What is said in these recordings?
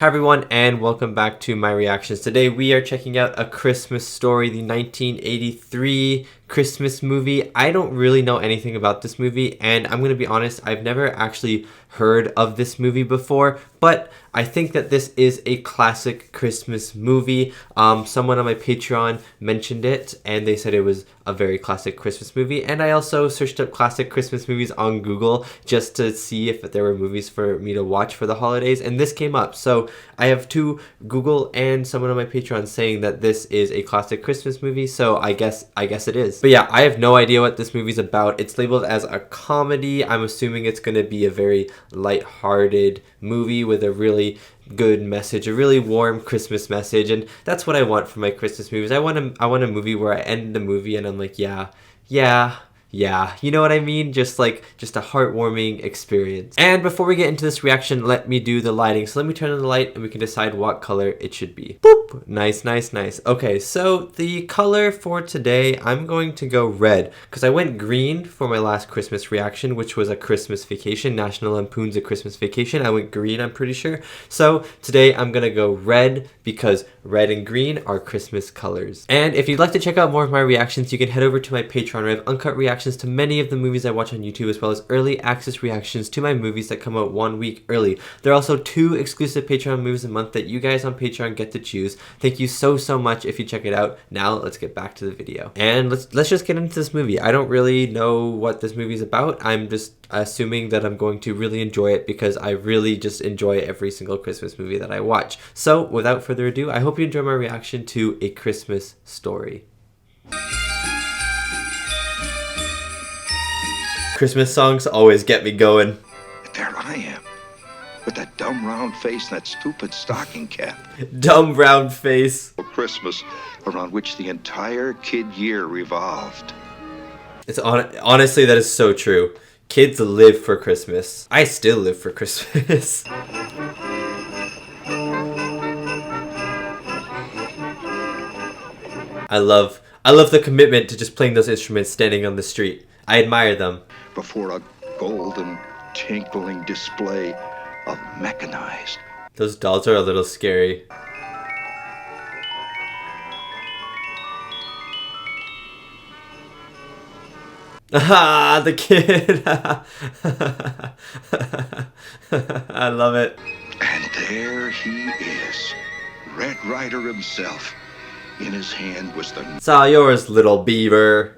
Hi everyone, and welcome back to my reactions. Today we are checking out A Christmas Story, the 1983 Christmas movie. I don't really know anything about this movie, and I'm gonna be honest, I've never actually heard of this movie before, but I think that this is a classic Christmas movie. Someone on my Patreon mentioned it, and they said it was a very classic Christmas movie, and I also searched up classic Christmas movies on Google just to see if there were movies for me to watch for the holidays, and this came up. So I have two, Google and someone on my Patreon, saying that this is a classic Christmas movie, so I guess it is. But yeah, I have no idea what this movie's about. It's labeled as a comedy. I'm assuming it's gonna be a very light-hearted movie with a really good message, a really warm Christmas message, and that's what I want for my Christmas movies. I want a movie where I end the movie and I'm like, yeah, you know what I mean? Just a heartwarming experience. And before we get into this reaction, let me do the lighting. So let me turn on the light and we can decide what color it should be. Boop! Nice. Okay, so the color for today, I'm going to go red, because I went green for my last Christmas reaction, which was A Christmas Vacation, National Lampoon's A Christmas Vacation. I went green, I'm pretty sure. So today I'm gonna go red, because red and green are Christmas colors. And if you'd like to check out more of my reactions, you can head over to my Patreon, where I have uncut reactions to many of the movies I watch on YouTube, as well as early access reactions to my movies that come out 1 week early. There are also 2 exclusive Patreon movies a month that you guys on Patreon get to choose. Thank you so much if you check it out. Now let's get back to the video. And let's just get into this movie. I don't really know what this movie is about. I'm just assuming that I'm going to really enjoy it, because I really just enjoy every single Christmas movie that I watch. So without further ado, I hope you enjoy my reaction to A Christmas Story. Christmas songs always get me going. There I am, with that dumb round face and that stupid stocking cap. Dumb round face. Christmas, around which the entire kid year revolved. It's honestly, that is so true. Kids live for Christmas. I still live for Christmas. I love the commitment to just playing those instruments standing on the street. I admire them. Before a golden, tinkling display of mechanized. Those dolls are a little scary. Ah, the kid. I love it. And there he is, Red Ryder himself. In his hand was the It's all yours, little beaver.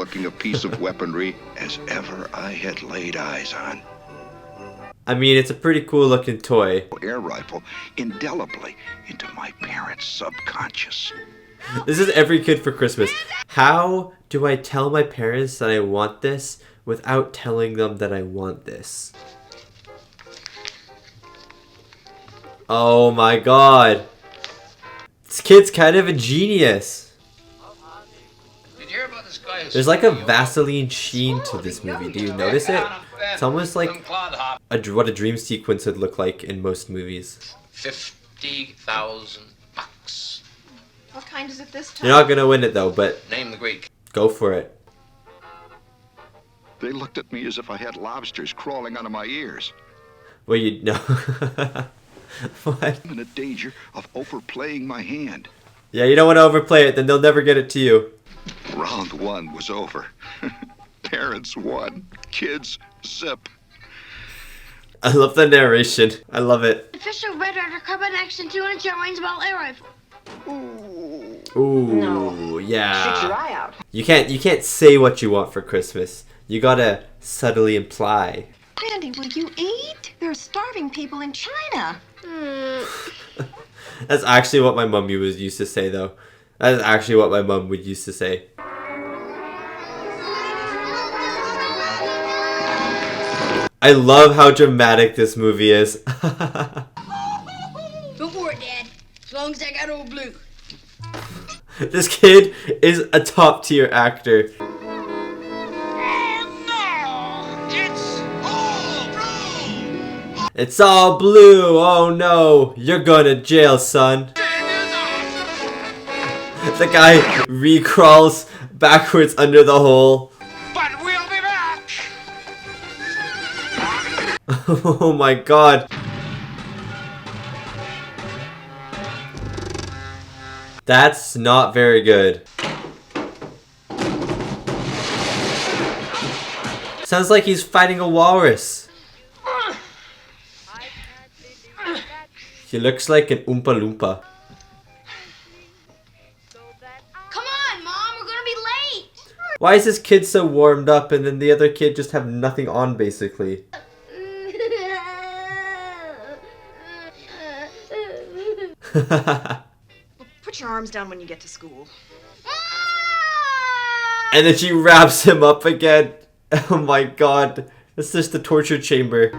looking a piece of weaponry as ever I had laid eyes on. I mean, it's a pretty cool looking toy. Air rifle indelibly into my parents' subconscious. This is every kid for Christmas. How do I tell my parents that I want this without telling them that I want this? Oh my god. This kid's kind of a genius. There's like a Vaseline sheen to this movie. Do you notice it? It's almost like what a dream sequence would look like in most movies. $50,000. What kind is it this time? You're not gonna win it though, but Name the Greek. go for it. They looked at me as if I had lobsters crawling out of my ears. Well, you know. What? I'm in a danger of overplaying my hand. Yeah, you don't want to overplay it, then they'll never get it to you. Round 1 was over. Parents won. Kids zip. I love the narration. I love it. Official Red Ryder Carbine Action 200 range-ball air rifle. Ooh, No. yeah. Shoot your eye out. You can't say what you want for Christmas. You gotta subtly imply. Randy, will you eat? There are starving people in China. That's actually what my mom used to say, though. That is actually what my mom would used to say. I love how dramatic this movie is. Go for it, Dad. As long as I got old blue. This kid is a top tier actor. It's all blue. Oh no, you're going to jail, son. The guy recrawls backwards under the hole. But we'll be back. Oh my god. That's not very good. Sounds like he's fighting a walrus. He looks like an Oompa Loompa. Come on, Mom, we're gonna be late. Why is this kid so warmed up and then the other kid just have nothing on basically? Put your arms down when you get to school. And then she wraps him up again. Oh my god. It's just the torture chamber.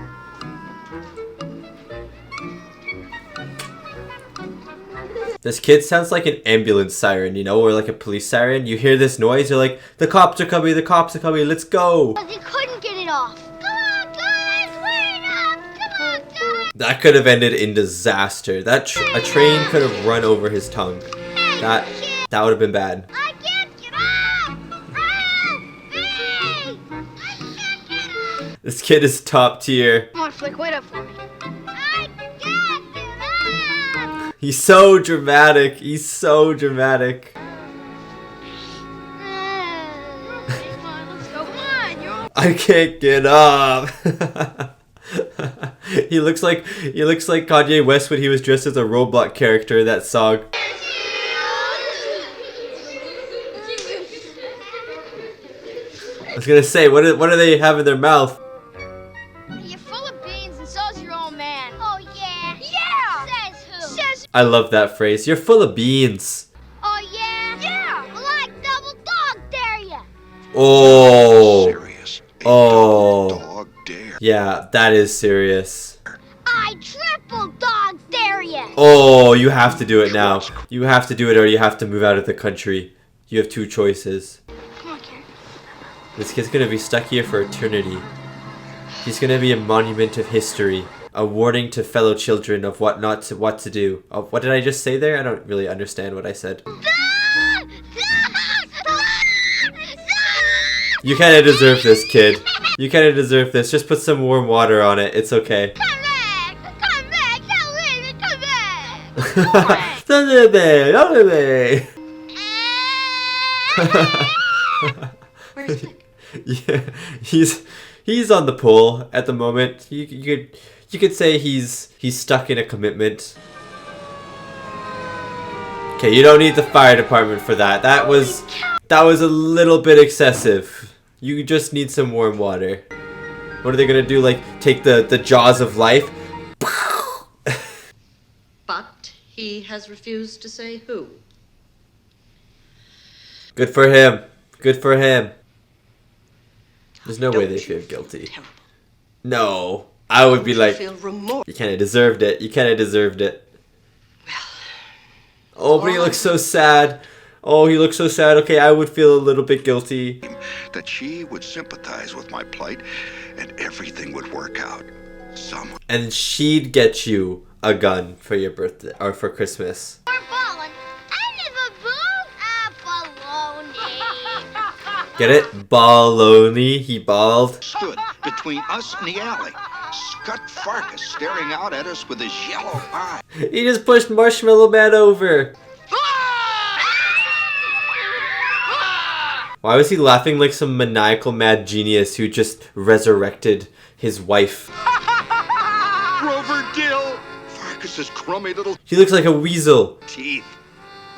This kid sounds like an ambulance siren, you know, or like a police siren. You hear this noise, you're like, the cops are coming, let's go. But they couldn't get it off. Come on, guys, wait up. Come on, guys. That could have ended in disaster. A train could have run over his tongue. That would have been bad. I can't get up. Help me. I can't get up. This kid is top tier. Come on, Flick, wait up for me. I can't get up. He's so dramatic. He's so dramatic. Come on, let's go. Come on, you're I can't get up. He looks like Kanye West when he was dressed as a Roblox character in that song. I was gonna say, what do they have in their mouth? You're full of beans and so's your old man. Oh, yeah? Yeah! Says who? Says I love that phrase. You're full of beans. oh, yeah? Yeah! Well, I double dog dare ya! Serious. A Oh. dog dare. Yeah, that is serious. I triple dog dare ya! Oh, you have to do it now. You have to do it or you have to move out of the country. You have two choices. Come on, Karen. This kid's gonna be stuck here for eternity. He's gonna be a monument of history, a warning to fellow children of what to do. Oh, what did I just say there? I don't really understand what I said. You kinda deserve this, kid. You kinda deserve this. Just put some warm water on it. It's okay. Come back! Come back! Don't leave me! Come back! Where's Flick? Yeah, he's on the pole at the moment. You could say he's stuck in a commitment. Okay, you don't need the fire department for that. That was a little bit excessive. You just need some warm water. What are they gonna do? Like take the jaws of life? But he has refused to say who. Good for him. Good for him. There's no way they feel guilty. Terrible. No. I would be You like, feel remorse. you kinda deserved it. You kinda deserved it. Oh, but he looks so sad. Oh, he looks so sad. Okay, I would feel a little bit guilty. That she would sympathize with my plight and everything would work out. And she'd get you a gun for your birthday or for Christmas. We're balling. I never balled a baloney. Get it? Baloney. He balled. Stood between us and the alley. Scut Farkas staring out at us with his yellow eye. He just pushed Marshmallow Man over. Why was he laughing like some maniacal mad genius who just resurrected his wife? Grover Dill! Farkas's crummy little He looks like a weasel. teeth.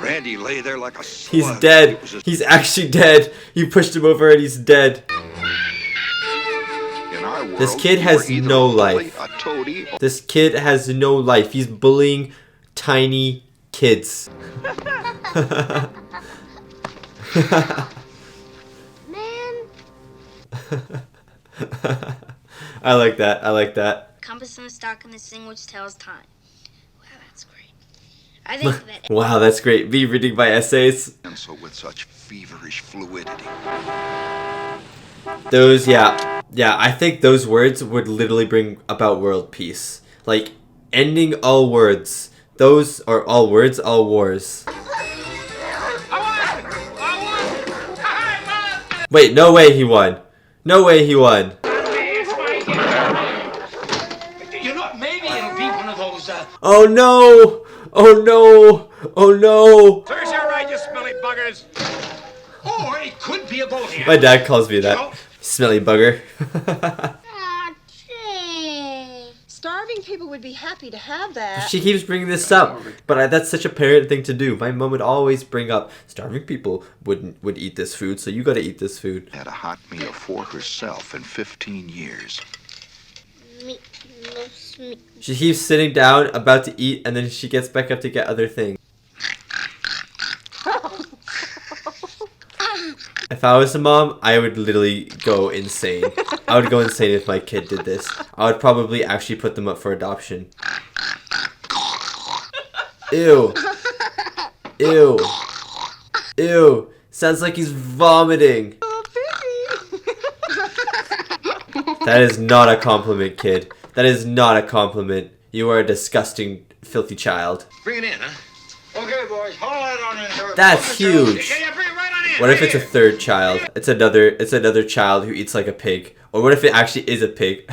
Randy lay there like a slug. He's dead. It was a- He's actually dead. You pushed him over and he's dead. In our world, This kid you has were either no a bully, life. a toady, or This kid has no life. He's bullying tiny kids. Man. I like that. I like that. Compass and a stock and this thing which tells time. Wow, that's great. I think that Wow, that's great. Me reading my essays. and so with such feverish fluidity. Those, yeah, I think those words would literally bring about world peace. Like, ending all words. Those are all words, all wars. Wait, no way he won. No way he won. You know, maybe it'll be one of those Oh no! Oh no! Oh no! There's your right, you smelly buggers. Oh, it could be a boat here. My dad calls me that. Smelly bugger. Aw, Jay. Starving people would be happy to have that. She keeps bringing this up, but that's such a parent thing to do. My mom would always bring up starving people would eat this food, so you gotta eat this food. Had a hot meal for herself in 15 years. Me, loves me. She keeps sitting down, about to eat, and then she gets back up to get other things. If I was a mom, I would literally go insane. I would go insane if my kid did this. I would probably actually put them up for adoption. Ew. Ew. Ew. Sounds like he's vomiting. That is not a compliment, kid. That is not a compliment. You are a disgusting, filthy child. Bring it in, huh? Okay, boys, haul that on in there. That's huge. Yeah, bring it right on in. What if it's a third child? It's another child who eats like a pig. Or what if it actually is a pig?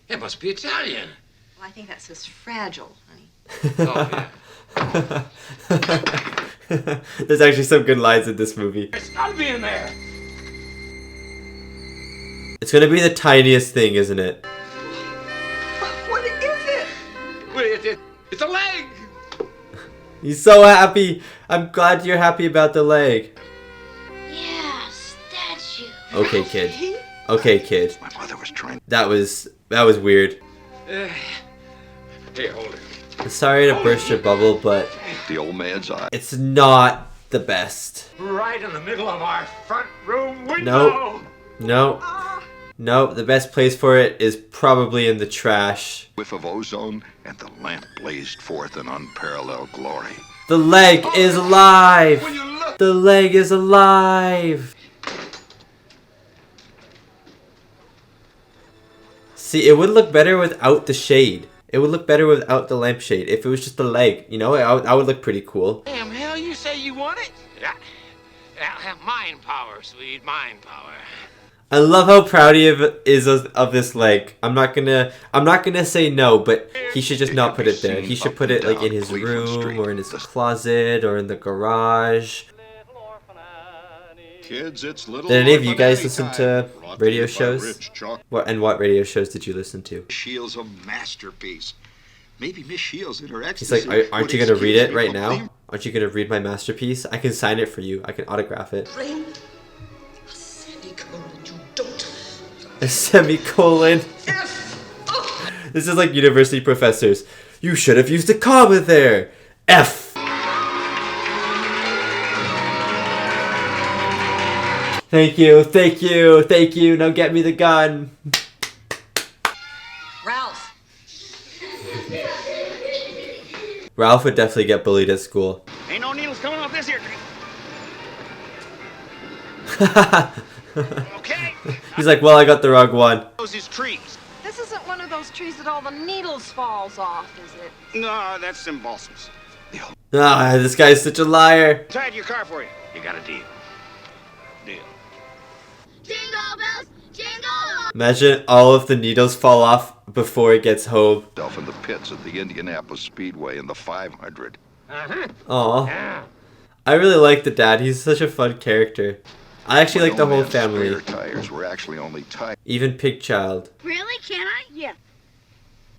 It must be Italian. Well, I think that says fragile, honey. Oh, yeah. There's actually some good lines in this movie. It's gotta be in there. It's gonna be the tiniest thing, isn't it? What is it? Wait, it's a leg. He's so happy. I'm glad you're happy about the leg. Yeah, statue. Okay, kid. Okay, kid. My mother was trying. That was weird. Here, hold it. Sorry to burst your bubble, but The old man's eye. it's not the best. Right in the middle of our front room window. Nope. Nope. The best place for it is probably in the trash. Whiff of ozone, and the lamp blazed forth in unparalleled glory. The leg is alive. When you look. The leg is alive. See, it would look better without the shade. It would look better without the lampshade. If it was just the leg, you know, I would look pretty cool. Damn hell, you say you want it? Yeah. Mind power, sweet, mind power. I love how proud he is of this leg. I'm not gonna say no, but he should just not put it there. He should put it like in his room or in his closet or in the garage. Kids, it's little. Did any of you Orphan guys Annie listen time. to Brought radio you by shows? Rich Chalk. What radio shows did you listen to? Shields a masterpiece. Maybe Miss Shields in her He's ecstasy. like, aren't would you gonna read excuse it me right from now? leaving. Aren't you gonna read my masterpiece? I can sign it for you. I can autograph it. Bring a semicolon. You don't. A semicolon. This is like university professors. You should have used a comma there. F. Thank you, thank you, thank you. Now get me the gun. Ralph. Ralph would definitely get bullied at school. Ain't no needles coming off this here. Okay. He's like, well, I got the wrong one. Those is trees. This isn't one of those trees that all the needles falls off, is it? No, that's symbolism. Ah, this guy's such a liar. Tied your car for you. You got a deal. Deal. Jingle bells, jingle. Imagine all of the needles fall off before it gets home. Myself in the pits at the Indianapolis Speedway in the 500. Uh-huh. Aw. Yeah. I really like the dad. He's such a fun character. I actually like the whole Old man's family. spare tires were actually only tires. Even Pig Child. Really? Can I? Yeah.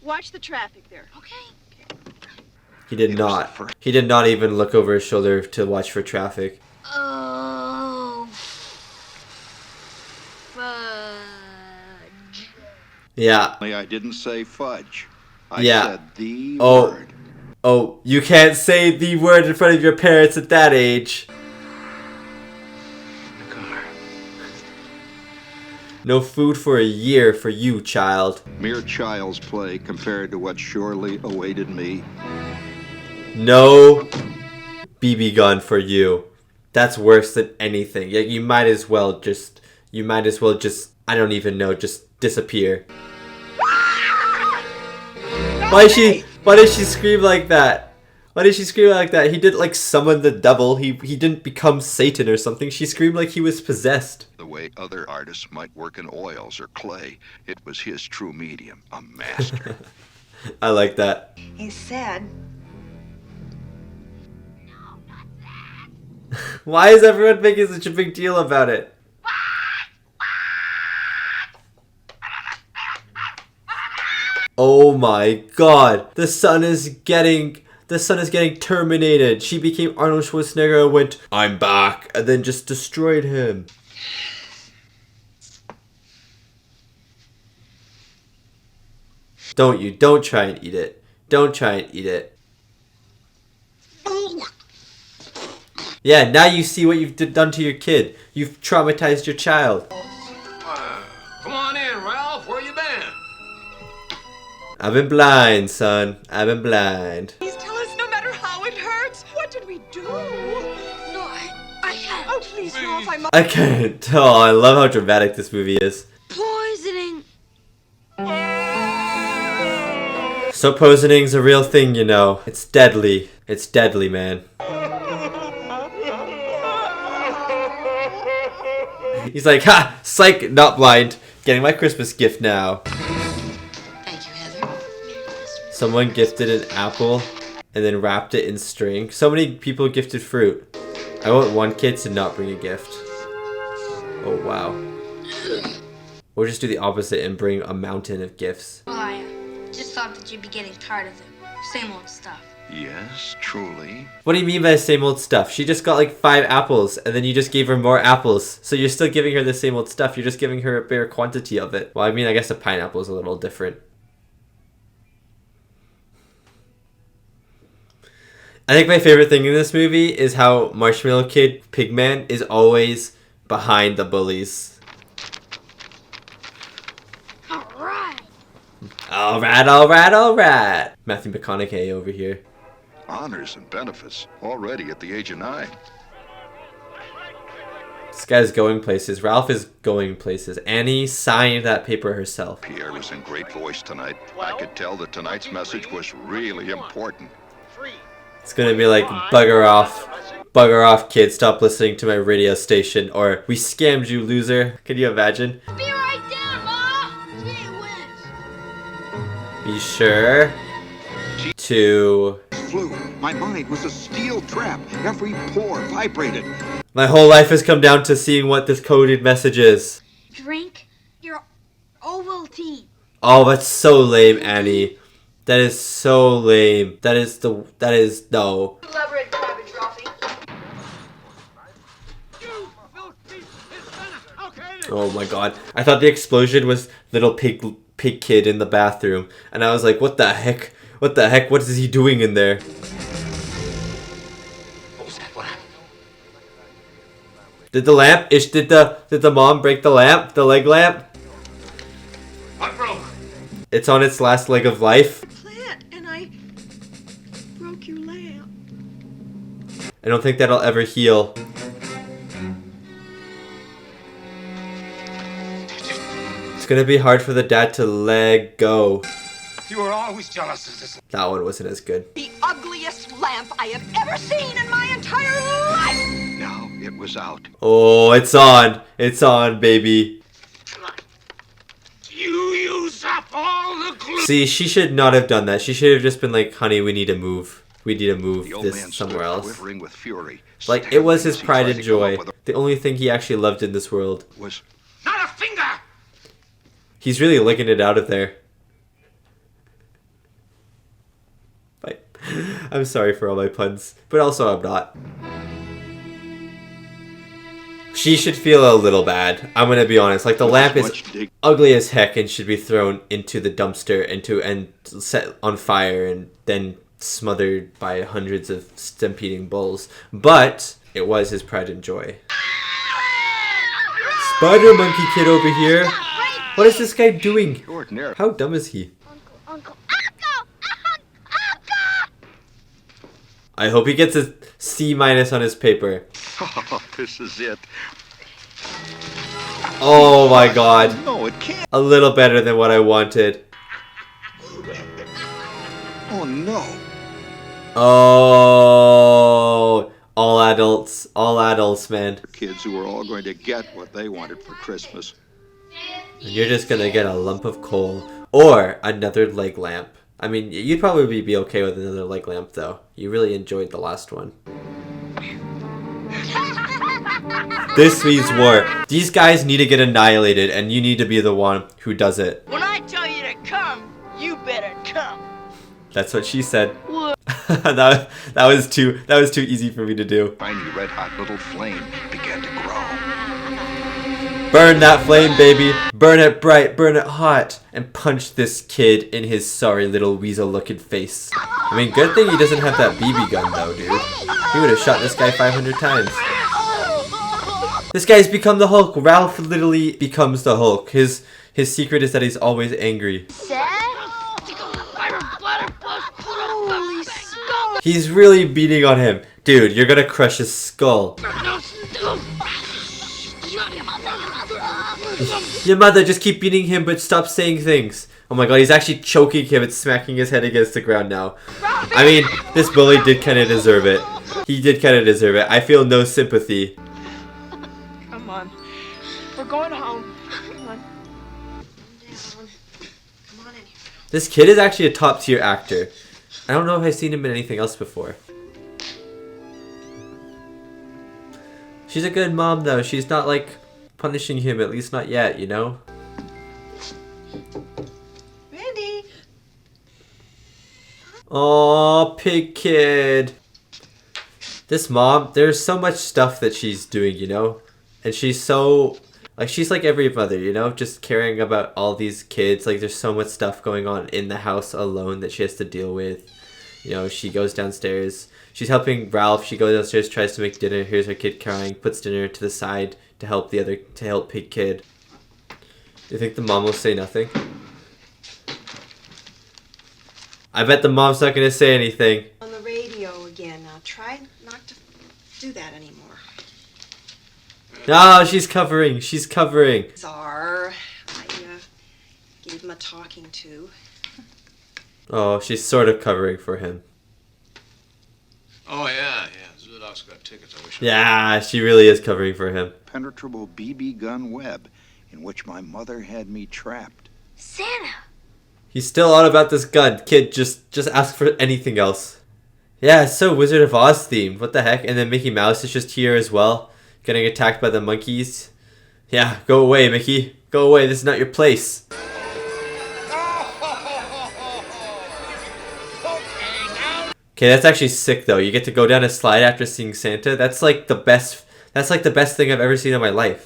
Watch the traffic there. Okay. He did It was not. the first- He did not even look over his shoulder to watch for traffic. Oh. Fudge. Yeah. I didn't say fudge. I Yeah. said the Oh. word. Oh, you can't say the word in front of your parents at that age. The car. No food for a year for you, child. Mere child's play compared to what surely awaited me. No BB gun for you. That's worse than anything. Yeah, you might as well just, I don't even know, just disappear. Why did she scream like that? Why did she scream like that? He didn't like summon the devil. He didn't become Satan or something. She screamed like he was possessed. The way other artists might work in oils or clay, it was his true medium, a master. I like that. He said, Why is everyone making such a big deal about it? Oh my god. The sun is getting terminated. She became Arnold Schwarzenegger and went, I'm back, and then just destroyed him. Don't try and eat it. Don't try and eat it. Yeah, now you see what you've done to your kid. You've traumatized your child. Come on in, Ralph. Where you been? I've been blind, son. I've been blind. Please tell us no matter how it hurts. What did we do? No, I can't. Oh, please, Ralph, I must. I can't. Oh, I love how dramatic this movie is. Poisoning. So poisoning's a real thing, you know. It's deadly. It's deadly, man. He's like, ha! Psych! Not blind. Getting my Christmas gift now. Thank you, Heather. Someone gifted an apple and then wrapped it in string. So many people gifted fruit. I want one kid to not bring a gift. Oh, wow. Or just do the opposite and bring a mountain of gifts. Well, I just thought that you'd be getting tired of the same old stuff. Yes, truly. What do you mean by the same old stuff? She just got like 5 apples and then you just gave her more apples. So you're still giving her the same old stuff. You're just giving her a bigger quantity of it. Well, I mean, I guess a pineapple is a little different. I think my favorite thing in this movie is how Marshmallow Kid, Pigman, is always behind the bullies. All right. Alright, alright, alright. Matthew McConaughey over here. Honors and benefits, already at the age of 9. This guy's going places. Ralph is going places. Annie signed that paper herself. Pierre was in great voice tonight. I could tell that tonight's message was really important. It's gonna be like, bugger off. Bugger off, kid. Stop listening to my radio station. Or, we scammed you, loser. Can you imagine? Be right there, Ma. Gee whiz. Be sure to... Flew. My mind was a steel trap. Every pore vibrated. My whole life has come down to seeing what this coded message is. Drink your Ovaltine. Oh, that's so lame, Annie. That is so lame. That is no. Elaborate, Cabbage Ralphie. Oh my god. I thought the explosion was little pig kid in the bathroom. And I was like, what the heck? What the heck? What is he doing in there? What was that? What happened? Did the mom break the lamp? The leg lamp? What broke? It's on its last leg of life. Plant, and I broke your lamp. I don't think that'll ever heal. It's gonna be hard for the dad to let go. You were always jealous of this. That one wasn't as good. The ugliest lamp I have ever seen in my entire life! Now it was out. Oh, it's on. It's on, baby. You use up all the glue. See, she should not have done that. She should have just been like, honey, we need to move. We need to move The old man this somewhere stood else. quivering with fury. Like, it was his As he pride tried and to come joy. up with The only thing he actually loved in this world. was Not a finger. He's really licking it out of there. Bye. I'm sorry for all my puns, but also I'm not. She should feel a little bad. I'm gonna be honest. Like, the lamp is much dig- ugly as heck and should be thrown into the dumpster and set on fire and then smothered by hundreds of stampeding bulls. But it was his pride and joy. Spider monkey kid over here. What is this guy doing? ordinary. How dumb is he? Uncle. I hope he gets a C- on his paper. Oh, this is it. Oh my god. No, it can't. A little better than what I wanted. Oh no. Oh, all adults, man. Kids who were all going to get what they wanted for Christmas. And you're just gonna get a lump of coal or another leg lamp. I mean, you'd probably be okay with another leg lamp, though. You really enjoyed the last one. This means war. These guys need to get annihilated, and you need to be the one who does it. When I tell you to come, you better come. That's what she said. that was too easy for me to do. Tiny red-hot little flame began to grow. Burn that flame, baby. Burn it bright, burn it hot, and punch this kid in his sorry little weasel-looking face. I mean, good thing he doesn't have that BB gun, though, dude. He would have shot this guy 500 times. This guy's become the Hulk. Ralph literally becomes the Hulk. His secret is that he's always angry. He's really beating on him. Dude, you're gonna crush his skull. Your mother, just keep beating him, but stop saying things. Oh my god, he's actually choking him and smacking his head against the ground now. I mean, this bully did kind of deserve it. He did kind of deserve it. I feel no sympathy. Come on. We're going home. Come on. Come on in here. This kid is actually a top tier actor. I don't know if I've seen him in anything else before. She's a good mom though. She's not like punishing him, at least not yet, you know? Randy. Aw, pig kid. This mom, there's so much stuff that she's doing, you know? And she's so, like, she's like every mother, you know? Just caring about all these kids. Like, there's so much stuff going on in the house alone that she has to deal with. You know, she goes downstairs. She's helping Ralph. She goes downstairs, tries to make dinner. Here's her kid crying. Puts dinner to the side to help pig kid. Do you think the mom will say nothing? I bet the mom's not gonna say anything. On the radio again. Now try not to do that anymore. No, she's covering. She's covering. Czar. I gave him a talking to. Oh, she's sort of covering for him. Oh, yeah. Zudok's got tickets. I wish Yeah, she really is covering for him. Penetrable BB gun web in which my mother had me trapped. Santa. He's still on about this gun. Kid, just ask for anything else. Yeah, it's so Wizard of Oz themed. What the heck? And then Mickey Mouse is just here as well, getting attacked by the monkeys. Yeah, go away, Mickey. Go away. This is not your place. Okay, that's actually sick though. You get to go down a slide after seeing Santa. That's like the best. That's like the best thing I've ever seen in my life.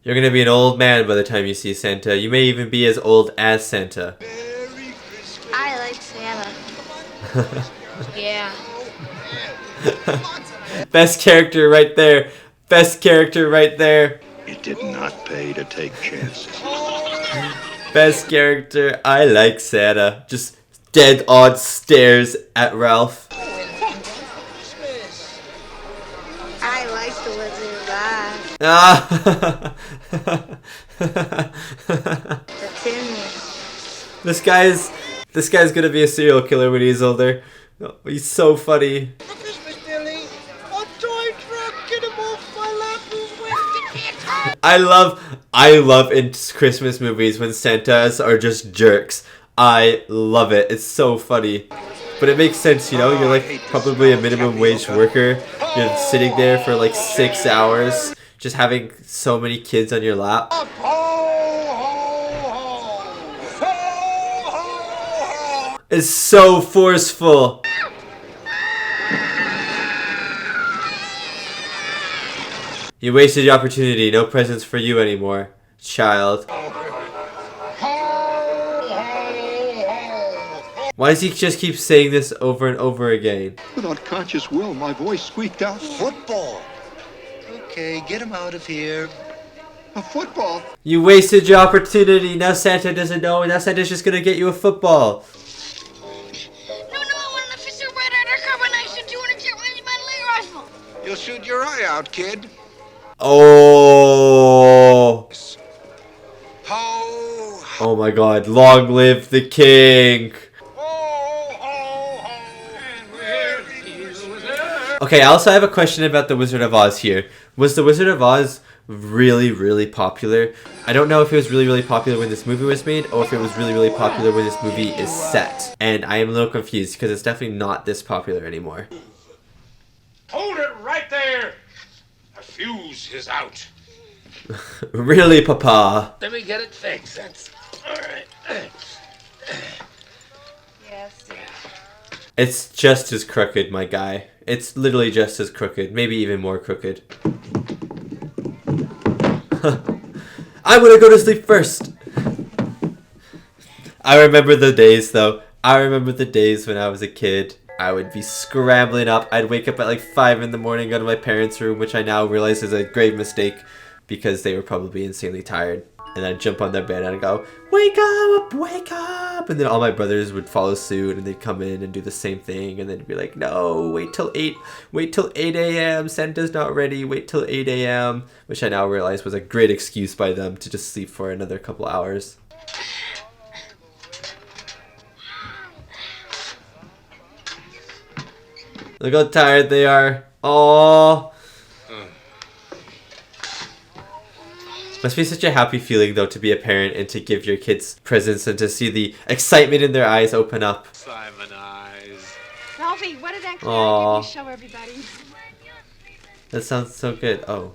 You're gonna be an old man by the time you see Santa. You may even be as old as Santa. I like Santa. Yeah. Best character right there. Best character right there. It did not pay to take chances. Best character. I like Santa. Just dead odd stares at Ralph. I like the Wizard of Oz. Ah. That's in me. This guy's gonna be a serial killer when he's older. Oh, he's so funny. I love in Christmas movies when Santas are just jerks. I love it. It's so funny. But it makes sense, you know? You're like probably a minimum wage worker. You're sitting there for like 6 hours just having so many kids on your lap. It's so forceful. You wasted your opportunity. No presents for you anymore, child. Why does he just keep saying this over and over again? With unconscious will, my voice squeaked out, Football. Okay, get him out of here. a football. You wasted your opportunity. Now Santa doesn't know. Now Santa's just gonna get you a football. No, I want an official red undercover knife and 200 jet Leigh rifle. You'll shoot your eye out, kid. Oh. Ho, Oh my god, long live the king! Okay, I also have a question about the Wizard of Oz here. Was the Wizard of Oz really, really popular? I don't know if it was really, really popular when this movie was made, or if it was really, really popular when this movie is set. And I am a little confused, because it's definitely not this popular anymore. Hold it right there. The fuse is out. Really, Papa? Let me get it fixed. That's all right. Yes. It's just as crooked, my guy. It's literally just as crooked. Maybe even more crooked. I'm gonna go to sleep first. I remember the days, though. I remember the days when I was a kid. I would be scrambling up. I'd wake up at like 5 in the morning, go to my parents' room, which I now realize is a grave mistake because they were probably insanely tired. And I'd jump on their bed and I'd go, wake up, wake up! And then all my brothers would follow suit and they'd come in and do the same thing. And then it'd be like, no, wait till 8 a.m. Santa's not ready, wait till 8 a.m. Which I now realize was a great excuse by them to just sleep for another couple hours. Look how tired they are. Aww. Must be such a happy feeling, though, to be a parent and to give your kids presents and to see the excitement in their eyes open up. Simon eyes. Ralphie, what did Aunt Aw. Claire give you to show everybody? That sounds so good. Oh.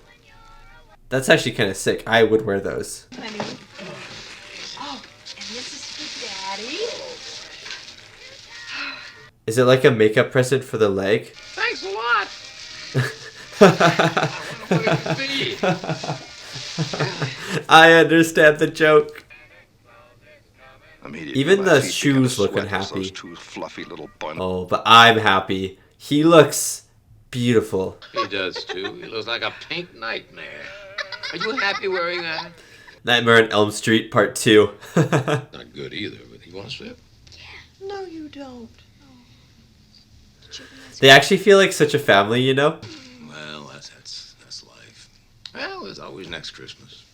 That's actually kind of sick. I would wear those. Plenty. Oh, and this is for Daddy. Is it like a makeup present for the leg? Thanks a lot. I wonder what it could be. I understand the joke. Immediately Even my the feet shoes began to looking sweat as happy. those two fluffy little buns. Oh, but I'm happy. He looks beautiful. He does too. He looks like a pink nightmare. Are you happy wearing that? Nightmare on Elm Street Part 2. Not good either, but you want to slip? No, you don't. They actually feel like such a family, you know? Well, that's life. Well, there's always next Christmas.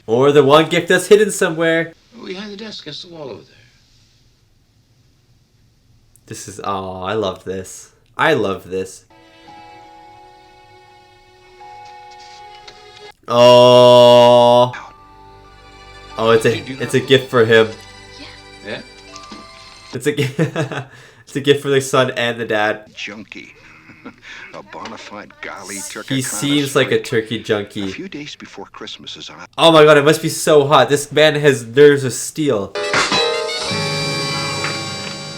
Or the one gift that's hidden somewhere. Behind the desk against the wall over there. This is, oh, I love this. I love this. Oh. Oh, it's a gift for him. Yeah? It's a it's a gift for the son and the dad. Junkie. A bona fide golly turkey. He seems like a turkey A junkie. few days before Christmas is on. Oh my god, it must be so hot. This man has nerves of steel.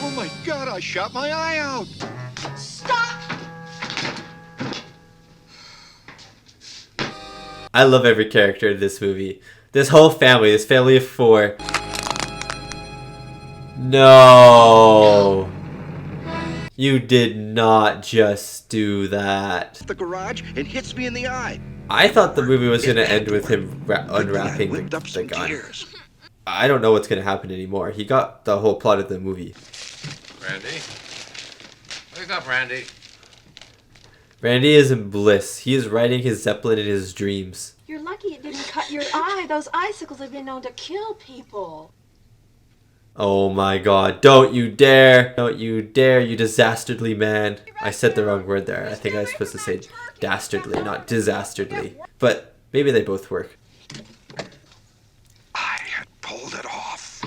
Oh my god, I shot my eye out. I love every character in this movie. This whole family, this family of 4. No. You did not just do that. The garage and hits me in the eye. I thought the movie was going to end with him unwrapping whipped up the some gun. tears. I don't know what's going to happen anymore. He got the whole plot of the movie. Randy? Wake up, Randy. Randy is in bliss. He is riding his Zeppelin in his dreams. You're lucky it didn't cut your eye. Those icicles have been known to kill people. Oh my god. Don't you dare. Don't you dare, you disastardly man. I said the wrong word there. I think I was supposed to say dastardly, not disastardly. But maybe they both work. I had pulled it off.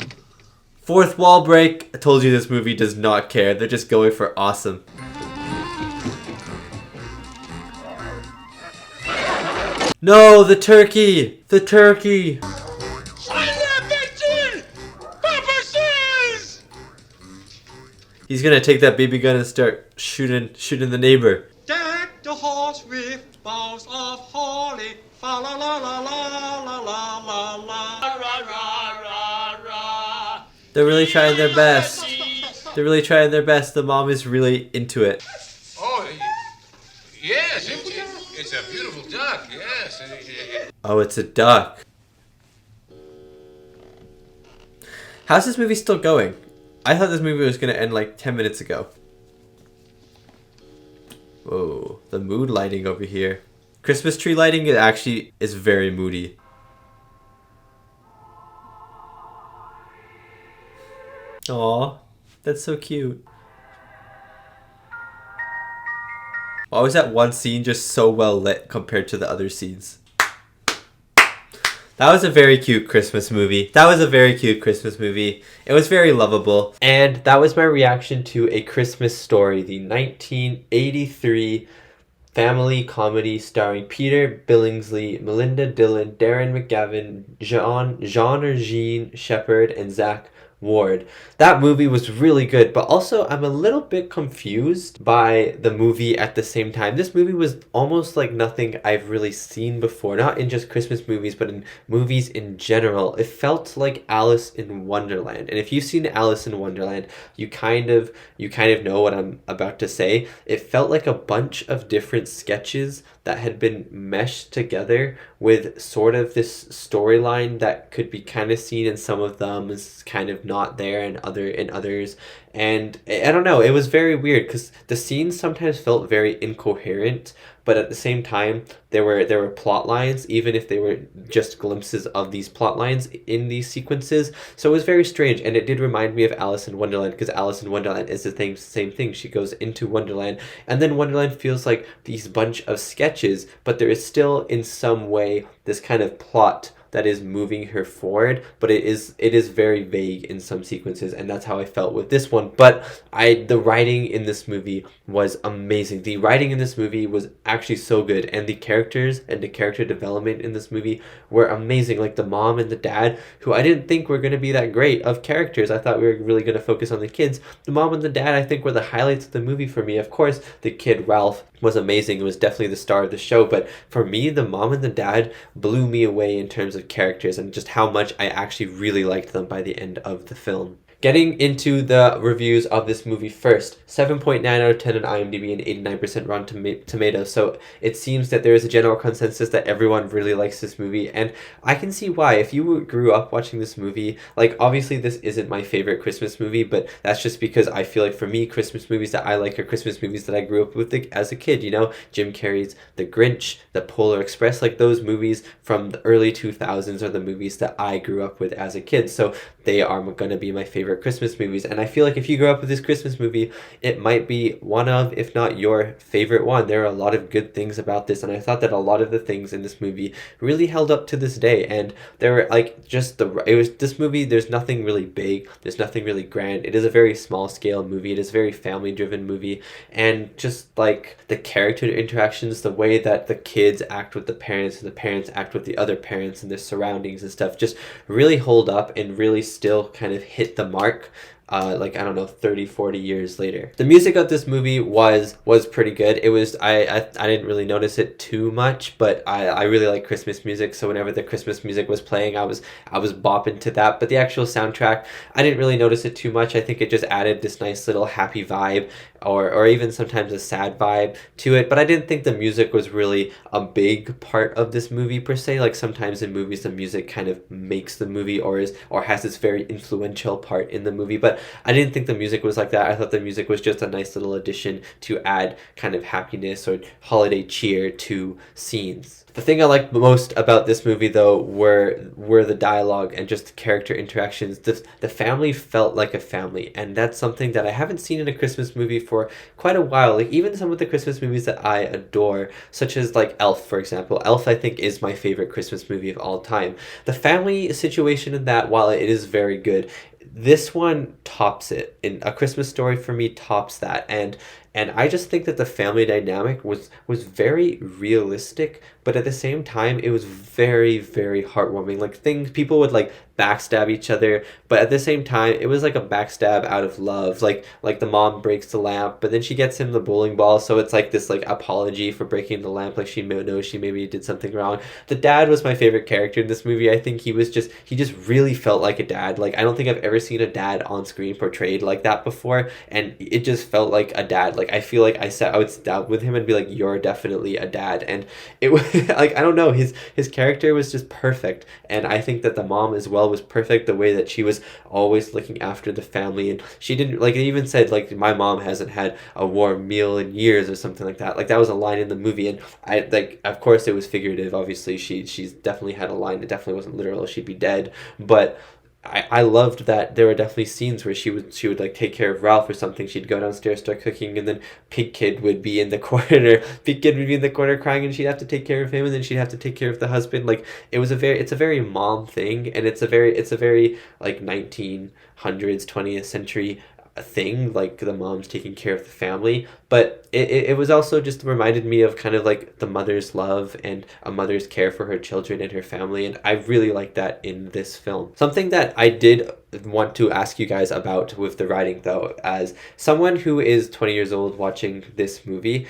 Fourth wall break. I told you this movie does not care. They're just going for awesome. No, the turkey! The turkey! He's gonna take that BB gun and start shooting the neighbor. Deck the halls with boughs of holly. Fa la la la la la la la la. Ra ra ra ra. They're really trying their best. They're really trying their best. The mom is really into it. Oh, yes, it's a beautiful duck, yes. Oh, it's a duck. How's this movie still going? I thought this movie was going to end like 10 minutes ago. Whoa, the mood lighting over here. Christmas tree lighting actually is very moody. Aw, that's so cute. Why was that one scene just so well lit compared to the other scenes? That was a very cute Christmas movie. It was very lovable. And that was my reaction to A Christmas Story, the 1983 family comedy starring Peter, Billingsley, Melinda, Dillon, Darren, McGavin, Jean, Shephard, and Zach Ward. That movie was really good, but also I'm a little bit confused by the movie at the same time. This movie was almost like nothing I've really seen before, not in just Christmas movies, but in movies in general. It felt like Alice in Wonderland. And if you've seen Alice in Wonderland, you kind of know what I'm about to say. It felt like a bunch of different sketches that had been meshed together with sort of this storyline that could be kind of seen in some of them as kind of not there in others. And I don't know, it was very weird because the scenes sometimes felt very incoherent, but at the same time there were plot lines, even if they were just glimpses of these plot lines in these sequences. So it was very strange, and it did remind me of Alice in Wonderland, because Alice in Wonderland is the same thing. She goes into Wonderland, and then Wonderland feels like these bunch of sketches, but there is still in some way this kind of plot that is moving her forward, but it is very vague in some sequences, and that's how I felt with this one. But the writing in this movie was amazing. The writing in this movie was actually so good, and the characters and the character development in this movie were amazing. Like the mom and the dad, who I didn't think were going to be that great of characters. I thought we were really going to focus on the kids. The mom and the dad, I think, were the highlights of the movie for me. Of course, the kid Ralph was amazing. It was definitely the star of the show, but for me, the mom and the dad blew me away in terms of characters and just how much I actually really liked them by the end of the film. Getting into the reviews of this movie first, 7.9 out of 10 on IMDb and 89% Rotten Tomatoes. So it seems that there is a general consensus that everyone really likes this movie, and I can see why. If you grew up watching this movie, like obviously this isn't my favorite Christmas movie, but that's just because I feel like for me, Christmas movies that I like are Christmas movies that I grew up with as a kid, you know? Jim Carrey's The Grinch, The Polar Express, like those movies from the early 2000s are the movies that I grew up with as a kid. So they are going to be my favorite Christmas movies, and I feel like if you grew up with this Christmas movie, it might be one of, if not your favorite one. There are a lot of good things about this, and I thought that a lot of the things in this movie really held up to this day, and there were like this movie, there's nothing really big, there's nothing really grand. It is a very small scale movie, it is a very family driven movie, and just like the character interactions, the way that the kids act with the parents and the parents act with the other parents and their surroundings and stuff just really hold up and really still kind of hit the mark. Like, I don't know, 30, 40 years later. The music of this movie was pretty good. It was, I didn't really notice it too much, but I really like Christmas music, so whenever the Christmas music was playing, I was bopping to that. But the actual soundtrack, I didn't really notice it too much. I think it just added this nice little happy vibe, or even sometimes a sad vibe to it, but I didn't think the music was really a big part of this movie per se. Like sometimes in movies the music kind of makes the movie or has this very influential part in the movie, but I didn't think the music was like that. I thought the music was just a nice little addition to add kind of happiness or holiday cheer to scenes. The thing I liked most about this movie, though, were the dialogue and just the character interactions. The family felt like a family, and that's something that I haven't seen in a Christmas movie for quite a while. Like even some of the Christmas movies that I adore, such as like Elf, for example. Elf, I think, is my favorite Christmas movie of all time. The family situation in that, while it is very good, this one tops it. In A Christmas Story, for me, tops that, and I just think that the family dynamic was very realistic, but at the same time, it was very, very heartwarming. Like people would like backstab each other, but at the same time, it was like a backstab out of love. Like the mom breaks the lamp, but then she gets him the bowling ball, so it's like this like apology for breaking the lamp, like she knows she maybe did something wrong. The dad was my favorite character in this movie. I think he just really felt like a dad. Like I don't think I've ever seen a dad on screen portrayed like that before, and it just felt like a dad. Like I feel like I would stop with him and be like, you're definitely a dad. And it was like, I don't know, his character was just perfect, and I think that the mom as well was perfect, the way that she was always looking after the family, and she didn't, like, it even said like, my mom hasn't had a warm meal in years or something like that. Like that was a line in the movie, and I like, of course it was figurative, obviously she's definitely had a line, it definitely wasn't literal, she'd be dead, but I loved that there were definitely scenes where she would like take care of Ralph or something. She'd go downstairs, start cooking, and then Pig Kid would be in the corner. Pig Kid would be in the corner crying, and she'd have to take care of him, and then she'd have to take care of the husband. Like it's a very mom thing, and it's a very like 1900s 20th century thing, like the mom's taking care of the family. But it was also just reminded me of kind of like the mother's love and a mother's care for her children and her family, and I really like that in this film. Something that I did want to ask you guys about with the writing, though, as someone who is 20 years old watching this movie,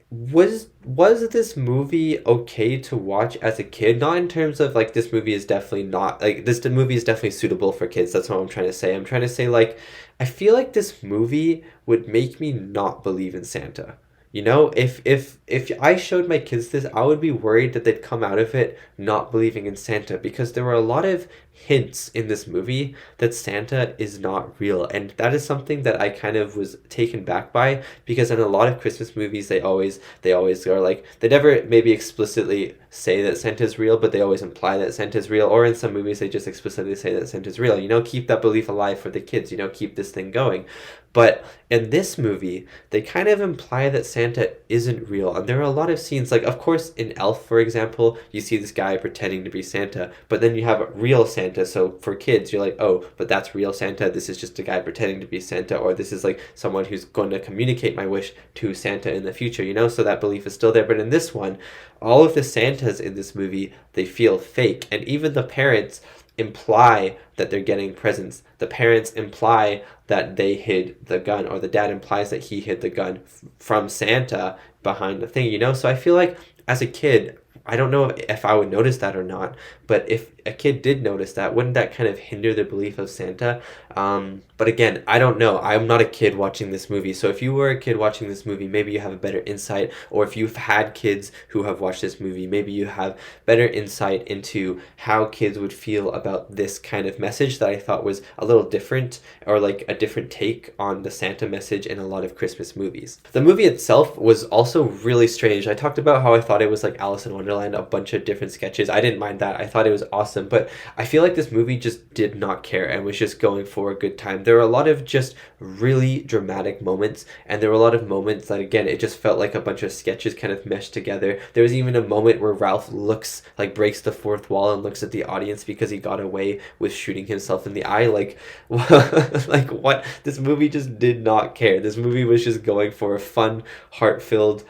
was this movie okay to watch as a kid? Not in terms of like this movie is definitely not like this movie is definitely suitable for kids. That's what I'm trying to say. I'm trying to say, like, I feel like this movie would make me not believe in Santa. You know, if I showed my kids this, I would be worried that they'd come out of it not believing in Santa, because there were a lot of hints in this movie that Santa is not real, and that is something that I kind of was taken back by, because in a lot of Christmas movies they always are like, they never maybe explicitly say that Santa's real, but they always imply that Santa's real, or in some movies they just explicitly say that Santa's real. You know, keep that belief alive for the kids, you know, keep this thing going. But in this movie, they kind of imply that Santa isn't real. And there are a lot of scenes, like, of course, in Elf, for example, you see this guy pretending to be Santa, but then you have real Santa. So for kids, you're like, oh, but that's real Santa. This is just a guy pretending to be Santa, or this is like someone who's going to communicate my wish to Santa in the future, you know? So that belief is still there. But in this one, all of the Santas in this movie, they feel fake. And even the parents imply that they're getting presents. The parents imply that they hid the gun, or the dad implies that he hid the gun from Santa behind the thing, you know? So I feel like as a kid, I don't know if I would notice that or not, but if a kid did notice that, wouldn't that kind of hinder the belief of Santa? But again, I don't know. I'm not a kid watching this movie, so if you were a kid watching this movie, maybe you have a better insight, or if you've had kids who have watched this movie, maybe you have better insight into how kids would feel about this kind of message that I thought was a little different, or like a different take on the Santa message in a lot of Christmas movies. The movie itself was also really strange. I talked about how I thought it was like Alice in Wonderland, a bunch of different sketches. I didn't mind that. I thought it was awesome, but I feel like this movie just did not care and was just going for a good time. There were a lot of just really dramatic moments, and there were a lot of moments that, again, it just felt like a bunch of sketches kind of meshed together. There was even a moment where Ralph looks, like, breaks the fourth wall and looks at the audience because he got away with shooting himself in the eye. Like, like, what? This movie just did not care. This movie was just going for a fun, heart-filled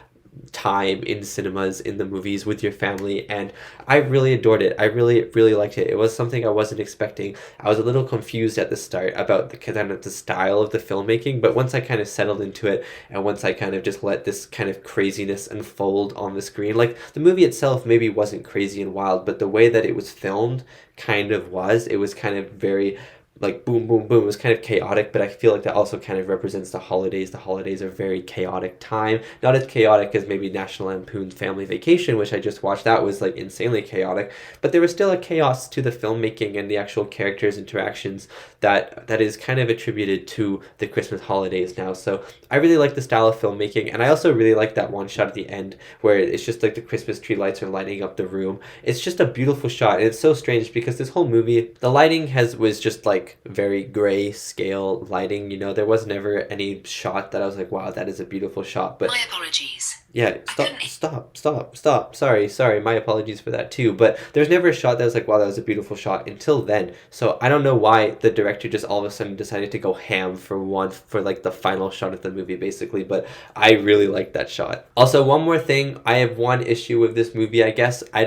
time in cinemas, in the movies with your family, and I really adored it. I really liked it. It was something I wasn't expecting. I was a little confused at the start about the kind of the style of the filmmaking, but once I kind of settled into it, and once I kind of just let this kind of craziness unfold on the screen, like, the movie itself maybe wasn't crazy and wild, but the way that it was filmed kind of was. It was kind of very like boom, boom, boom. It was kind of chaotic, but I feel like that also kind of represents the holidays. The holidays are a very chaotic time. Not as chaotic as maybe National Lampoon's Family Vacation, which I just watched. That was like insanely chaotic, but there was still a chaos to the filmmaking and the actual characters' interactions that is kind of attributed to the Christmas holidays now. So I really like the style of filmmaking, and I also really like that one shot at the end where it's just like the Christmas tree lights are lighting up the room. It's just a beautiful shot, and it's so strange because this whole movie, the lighting was just like very gray scale lighting, you know. There was never any shot that I was like, wow, that is a beautiful shot. But my apologies. Yeah, stop. Sorry, my apologies for that too. But there's never a shot that was like, wow, that was a beautiful shot until then. So I don't know why the director just all of a sudden decided to go ham for like the final shot of the movie, basically. But I really like that shot. Also, one more thing, I have one issue with this movie, I guess. I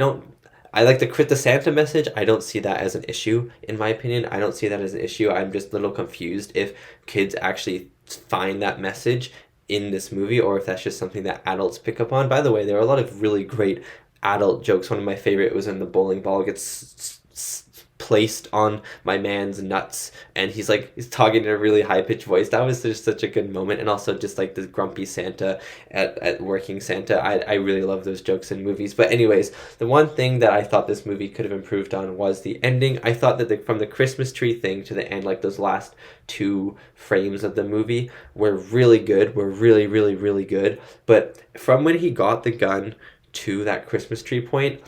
like the Santa message. I don't see that as an issue, in my opinion. I don't see that as an issue. I'm just a little confused if kids actually find that message in this movie, or if that's just something that adults pick up on. By the way, there are a lot of really great adult jokes. One of my favorite was when the bowling ball gets placed on my man's nuts, and he's talking in a really high-pitched voice. That was just such a good moment. And also just like the grumpy Santa at working Santa. I really love those jokes in movies. But anyways, the one thing that I thought this movie could have improved on was the ending. I thought that from the Christmas tree thing to the end, like those last two frames of the movie were really good, were really, really, really good. But from when he got the gun to that Christmas tree point,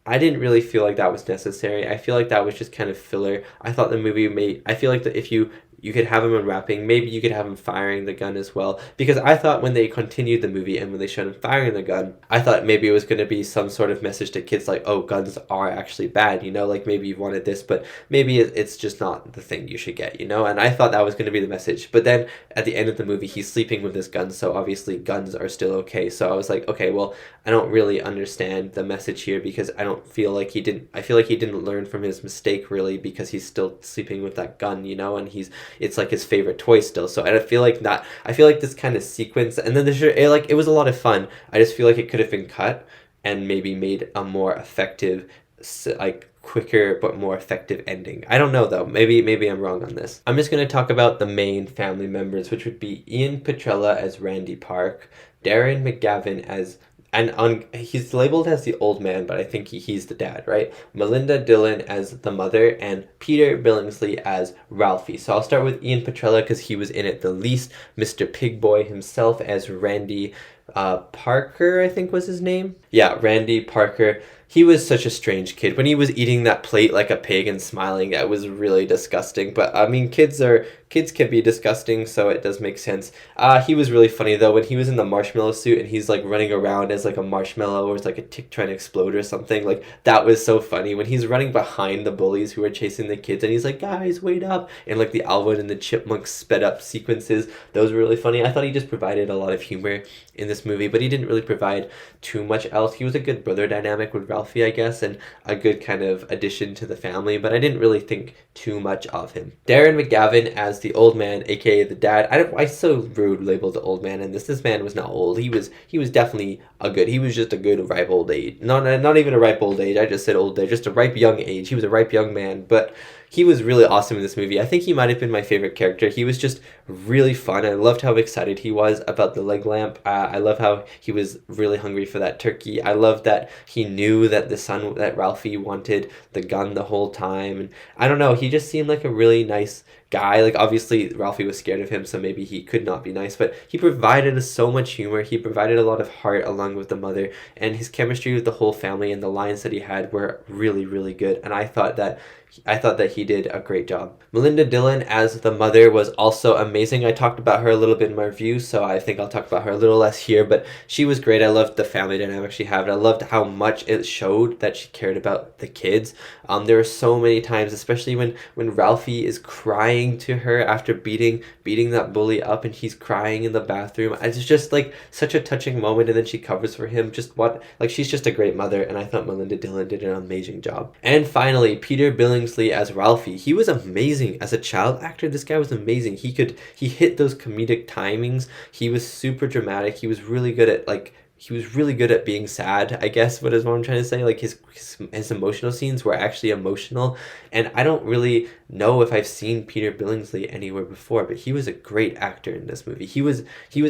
I didn't really feel like that was necessary. I feel like that was just kind of filler. I thought the movie I feel like that if you could have him unwrapping, maybe you could have him firing the gun as well. Because I thought when they continued the movie and when they showed him firing the gun, I thought maybe it was going to be some sort of message to kids like, oh, guns are actually bad, you know, like maybe you wanted this, but maybe it's just not the thing you should get, you know? And I thought that was going to be the message. But then at the end of the movie, he's sleeping with this gun, so obviously guns are still okay. So I was like, okay, well, I don't really understand the message here because I feel like he didn't learn from his mistake really because he's still sleeping with that gun, you know, and it's like his favorite toy still. So I feel like this kind of sequence, and then it was a lot of fun. I just feel like it could have been cut and maybe made a more effective, like quicker but more effective ending. I don't know though. Maybe I'm wrong on this. I'm just going to talk about the main family members, which would be Ian Petrella as Randy Park, Darren McGavin as he's labeled as the old man, but I think he's the dad, right? Melinda Dillon as the mother, and Peter Billingsley as Ralphie. So I'll start with Ian Petrella because he was in it the least. Mr. Pigboy himself as Randy Parker, I think was his name. Yeah, Randy Parker. He was such a strange kid. When he was eating that plate like a pig and smiling, that was really disgusting. But I mean, kids can be disgusting, so it does make sense. He was really funny though when he was in the marshmallow suit and he's like running around as like a marshmallow or it's like a tick trying to explode or something. Like that was so funny when he's running behind the bullies who are chasing the kids and he's like, guys, wait up, and like the Alvin and the Chipmunks sped up sequences. Those were really funny. I thought he just provided a lot of humor in this movie, but he didn't really provide too much else. He was a good brother dynamic with Ralphie, I guess, and a good kind of addition to the family, but I didn't really think too much of him. Darren McGavin as the old man, aka the dad. I so rude labeled the old man in this. This man was not old. He was definitely he was just a good ripe old age. Not even a ripe old age. I just said old age. Just a ripe young age. He was a ripe young man, but he was really awesome in this movie. I think he might have been my favorite character. He was just really fun. I loved how excited he was about the leg lamp. I love how he was really hungry for that turkey. I love that he knew that that Ralphie wanted the gun the whole time. And I don't know, he just seemed like a really nice guy. Like obviously Ralphie was scared of him, so maybe he could not be nice, but he provided us so much humor. He provided a lot of heart along with the mother, and his chemistry with the whole family and the lines that he had were really, really good. And I thought that he did a great job. Melinda Dillon as the mother was also amazing. I talked about her a little bit in my review, so I think I'll talk about her a little less here, but she was great. I loved the family dynamic she had. I loved how much it showed that she cared about the kids. There were so many times, especially when Ralphie is crying to her after beating that bully up and he's crying in the bathroom. It's just like such a touching moment, and then she covers for him. She's just a great mother, and I thought Melinda Dillon did an amazing job. And finally, Peter Billingsley as Ralphie. He was amazing as a child actor. This guy was amazing. He hit those comedic timings. He was super dramatic. He was really good at being sad, I guess, what I'm trying to say. Like his emotional scenes were actually emotional, and I don't really know if I've seen Peter Billingsley anywhere before, but he was a great actor in this movie. He was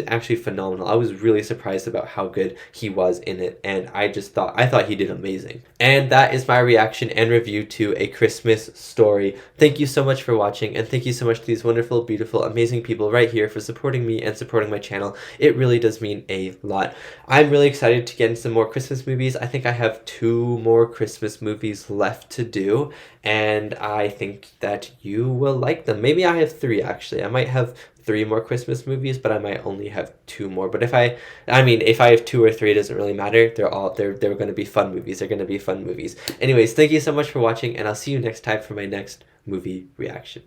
actually phenomenal. I was really surprised about how good he was in it, and I thought he did amazing. And that is my reaction and review to A Christmas Story. Thank you so much for watching, and thank you so much to these wonderful, beautiful, amazing people right here for supporting me and supporting my channel. It really does mean a lot. I'm really excited to get into some more Christmas movies. I think I have 2 more Christmas movies left to do, and I think that you will like them. Maybe I have 3 actually. I might have 3 more Christmas movies, but I might only have 2 more. But if I have 2 or 3, it doesn't really matter. They're going to be fun movies. They're going to be fun movies. Anyways, thank you so much for watching, and I'll see you next time for my next movie reaction.